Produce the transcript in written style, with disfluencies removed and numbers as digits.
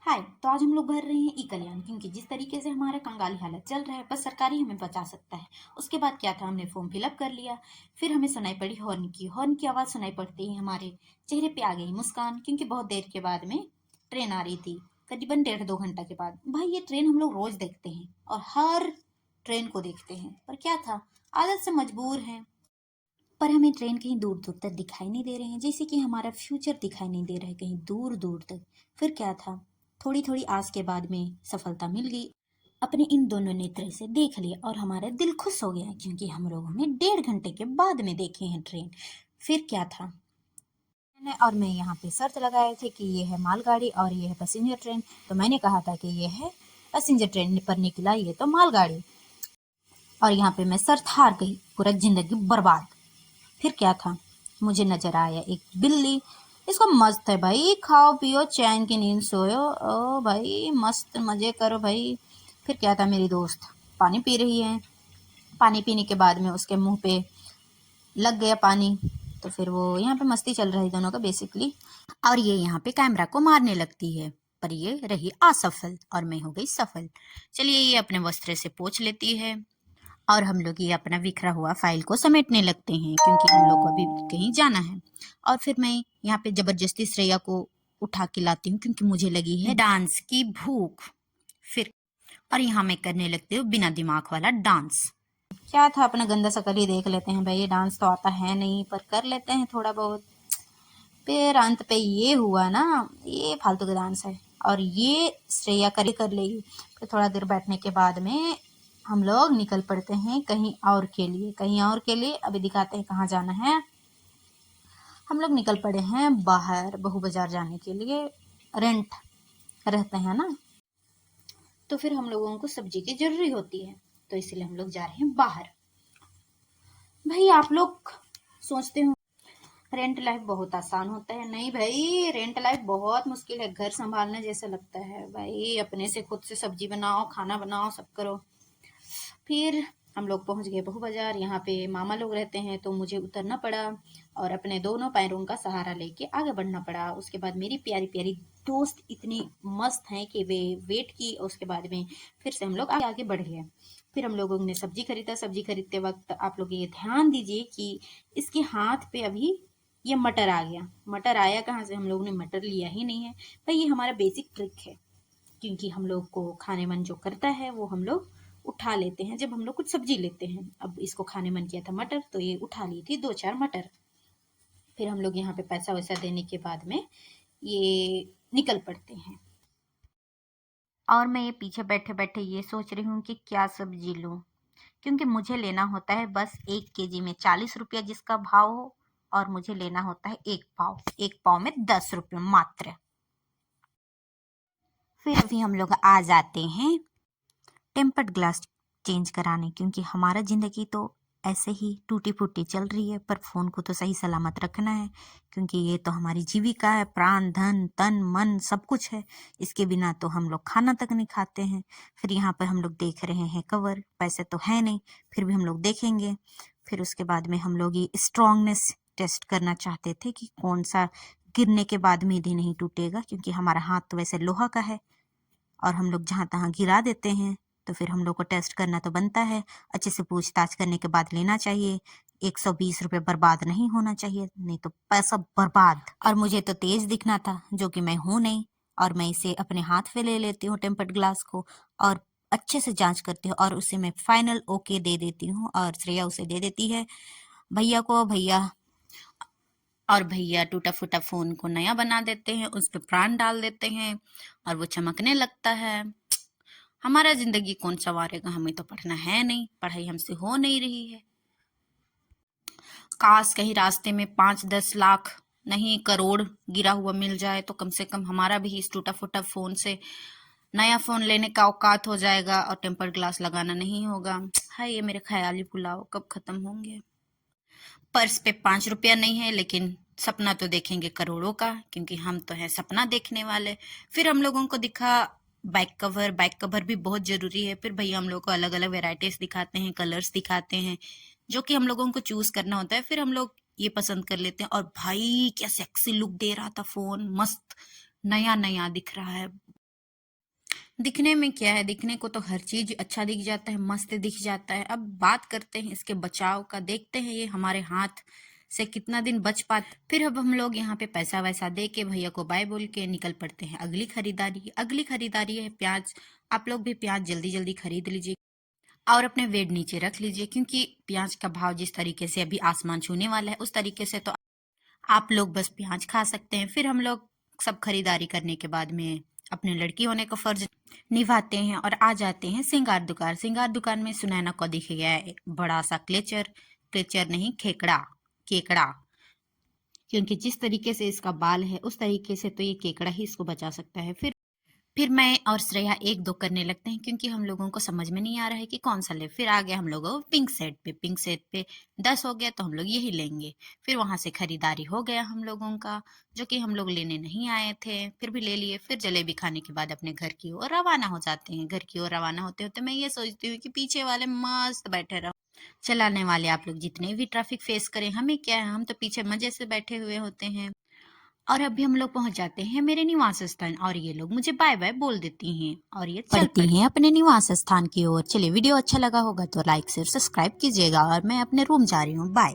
हाय। तो आज हम लोग भर रहे हैं ई कल्याण, क्योंकि जिस तरीके से हमारा कंगाली हालत चल रहा है बस सरकारी हमें बचा सकता है। उसके बाद क्या था, हमने फॉर्म फिलअप कर लिया। फिर हमें सुनाई पड़ी हॉर्न की आवाज़ सुनाई पड़ती ही हमारे चेहरे पे आ गई मुस्कान, क्योंकि बहुत देर के बाद में ट्रेन आ रही थी। करीबन 1.5-2 घंटा के बाद। भाई ये ट्रेन हम लोग रोज देखते हैं और हर ट्रेन को देखते हैं, पर क्या था, आदत से मजबूर हैं। पर हमें ट्रेन कहीं दूर दूर तक दिखाई नहीं दे रहे हैं, जैसे कि हमारा फ्यूचर दिखाई नहीं दे रहा है कहीं दूर दूर तक। फिर क्या था, थोड़ी थोड़ी आस के बाद में सफलता मिल गई। अपने इन दोनों नेत्र से देख लिया और हमारा दिल खुश हो गया, क्योंकि हम लोगों ने 1.5 घंटे के बाद में देखे हैं ट्रेन। फिर क्या था, मैंने और मैं यहाँ पे शर्त लगाए थे कि ये है मालगाड़ी और ये है पैसेंजर ट्रेन। तो मैंने कहा था कि ये है पैसेंजर ट्रेन पर निकला ये तो मालगाड़ी, और यहाँ पे मैं शर्त हार गई, पूरा जिंदगी बर्बाद। फिर क्या था, मुझे नजर आया एक बिल्ली। इसको मस्त है भाई, खाओ पियो चैन की नींद सोयो, ओ भाई मस्त मजे करो भाई। फिर क्या था, मेरी दोस्त पानी पी रही है। पानी पीने के बाद में उसके मुंह पे लग गया पानी, तो फिर वो यहाँ पे मस्ती चल रही दोनों का बेसिकली। और ये यहाँ पे कैमरा को मारने लगती है, पर ये रही असफल और मैं हो गई सफल। चलिए ये अपने वस्त्र से पोंछ लेती है और हम लोग ये अपना बिखरा हुआ फाइल को समेटने लगते हैं, क्योंकि हम लोग को अभी कहीं जाना है। और फिर मैं यहाँ पे जबरदस्ती श्रेया को उठा के लाती हूँ, क्योंकि मुझे लगी है डांस की भूख। फिर और यहाँ मैं करने लगती हूँ बिना दिमाग वाला डांस। क्या था, अपना गंदा शकल ही देख लेते हैं भाई, ये डांस तो आता है नहीं पर कर लेते हैं थोड़ा बहुत। फिर अंत पे ये हुआ ना, ये फालतू का डांस है और ये श्रेया कर लेगी। फिर थोड़ा देर बैठने के बाद में हम लोग निकल पड़ते हैं कहीं और के लिए अभी दिखाते हैं कहाँ जाना है। हम लोग निकल पड़े हैं बाहर बहू बाजार जाने के लिए, रेंट रहते हैं ना, तो फिर हम लोगों को सब्जी की जरूरी होती है, तो इसलिए हम लोग जा रहे हैं बाहर। भाई आप लोग सोचते हो रेंट लाइफ बहुत आसान होता है, नहीं भाई, रेंट लाइफ बहुत मुश्किल है। घर संभालने जैसा लगता है भाई, अपने से खुद से सब्जी बनाओ, खाना बनाओ, सब करो। फिर हम लोग पहुंच गए बहू बाजार। यहाँ पे मामा लोग रहते हैं, तो मुझे उतरना पड़ा और अपने दोनों पैरों का सहारा लेके आगे बढ़ना पड़ा। उसके बाद मेरी प्यारी प्यारी दोस्त इतनी मस्त हैं कि वे वेट की, और उसके बाद में फिर से हम लोग आगे आगे बढ़ गए। फिर हम लोगों ने सब्जी खरीदा। सब्जी खरीदते वक्त आप लोग ये ध्यान दीजिए कि इसके हाथ पे अभी ये मटर आ गया। मटर आया कहाँ से, हम लोगों ने मटर लिया ही नहीं है भाई, ये हमारा बेसिक ट्रिक है, क्योंकि हम लोग को खाने मन जो करता है वो हम लोग उठा लेते हैं जब हम लोग कुछ सब्जी लेते हैं। अब इसको खाने मन किया था मटर, तो ये उठा ली थी 2-4 मटर। फिर हम लोग यहाँ पे पैसा वैसा देने के बाद में ये निकल पड़ते हैं। और मैं ये पीछे बैठे बैठे ये सोच रही हूँ कि क्या सब्जी लूँ, क्योंकि मुझे लेना होता है बस 1 केजी में 40 रुपया जिसका भाव हो, और मुझे लेना होता है 1 पाव में 10 रुपये मात्र। फिर अभी हम लोग आ जाते हैं टेम्पर्ड ग्लास चेंज कराने, क्योंकि हमारा ज़िंदगी तो ऐसे ही टूटी फूटी चल रही है, पर फ़ोन को तो सही सलामत रखना है, क्योंकि ये तो हमारी जीविका है, प्राण धन तन मन सब कुछ है। इसके बिना तो हम लोग खाना तक नहीं खाते हैं। फिर यहाँ पर हम लोग देख रहे हैं कवर, पैसे तो है नहीं फिर भी हम लोग देखेंगे। फिर उसके बाद में हम लोग ये स्ट्रांगनेस टेस्ट करना चाहते थे कि कौन सा गिरने के बाद में भी नहीं टूटेगा, क्योंकि हमारा हाथ तो वैसे लोहा का है और हम लोग जहाँ तहाँ गिरा देते हैं, तो फिर हम लोग को टेस्ट करना तो बनता है। अच्छे से पूछताछ करने के बाद लेना चाहिए। 120 रुपये बर्बाद नहीं होना चाहिए, नहीं तो पैसा बर्बाद। और मुझे तो तेज दिखना था, जो कि मैं हूं नहीं, और मैं इसे अपने हाथ पे ले लेती हूँ टेम्पर्ड ग्लास को, और अच्छे से जांच करती हूँ और उसे मैं फाइनल ओके दे देती हूँ, और श्रेया उसे दे देती है भैया को। भैया टूटा फूटा फोन को नया बना देते हैं, उस पर प्राण डाल देते हैं और वो चमकने लगता है। हमारा जिंदगी कौन संवारेगा, हमें तो पढ़ना है नहीं, पढ़ाई हमसे हो नहीं रही है। काश कहीं रास्ते में 5-10 लाख नहीं करोड़ गिरा हुआ मिल जाए, तो कम से कम हमारा भी इस टूटा फूटा फोन से नया फोन लेने का औकात हो जाएगा और टेम्पर ग्लास लगाना नहीं होगा। हाय, ये मेरे ख्याली पुलाव कब खत्म होंगे। पर्स पे 5 रुपया नहीं है, लेकिन सपना तो देखेंगे करोड़ों का, क्योंकि हम तो हैं सपना देखने वाले। फिर हम लोगों को दिखा बैक कवर भी बहुत जरूरी है। फिर भैया हम लोग को अलग अलग वेराइटीज दिखाते हैं, कलर्स दिखाते हैं, जो कि हम लोगों को चूज करना होता है। फिर हम लोग ये पसंद कर लेते हैं, और भाई क्या सेक्सी लुक दे रहा था फोन, मस्त नया नया दिख रहा है। दिखने में क्या है, दिखने को तो हर चीज अच्छा दिख जाता है, मस्त दिख जाता है। अब बात करते हैं इसके बचाव का, देखते हैं ये हमारे हाथ से कितना दिन बच पाते। फिर अब हम लोग यहाँ पे पैसा वैसा दे के भैया को बाय बोल के निकल पड़ते हैं अगली खरीदारी है प्याज। आप लोग भी प्याज जल्दी जल्दी खरीद लीजिए और अपने वेट नीचे रख लीजिए, क्योंकि प्याज का भाव जिस तरीके से अभी आसमान छूने वाला है उस तरीके से तो आप लोग बस प्याज खा सकते हैं। फिर हम लोग सब खरीदारी करने के बाद में अपने लड़की होने का फर्ज निभाते हैं और आ जाते हैं श्रृंगार दुकान में सुनैना को दिख गया है बड़ा सा क्लेचर, क्लेचर नहीं खेकड़ा, केकड़ा। क्योंकि जिस तरीके से इसका बाल है उस तरीके से तो ये केकड़ा ही इसको बचा सकता है। फिर मैं और श्रेया एक दो करने लगते हैं, क्योंकि हम लोगों को समझ में नहीं आ रहा है कि कौन सा ले। फिर आ गया हम लोगों को पिंक सेट पे 10 हो गया तो हम लोग यही लेंगे। फिर वहां से खरीदारी हो गया हम लोगों का, जो कि हम लोग लेने नहीं आए थे, फिर भी ले लिए। फिर जलेबी खाने के बाद अपने घर की ओर रवाना हो जाते हैं। घर की ओर रवाना होते होते मैं ये सोचती हूँ कि पीछे वाले मस्त बैठे रहो, चलाने वाले आप लोग जितने भी ट्रैफिक फेस करें हमें क्या है, हम तो पीछे मजे से बैठे हुए होते हैं। और अभी हम लोग पहुंच जाते हैं मेरे निवास स्थान और ये लोग मुझे बाय बाय बोल देती हैं और ये चल पड़ती हैं अपने निवास स्थान की ओर। चलिए वीडियो अच्छा लगा होगा तो लाइक शेयर सब्सक्राइब कीजिएगा और मैं अपने रूम जा रही हूँ। बाय।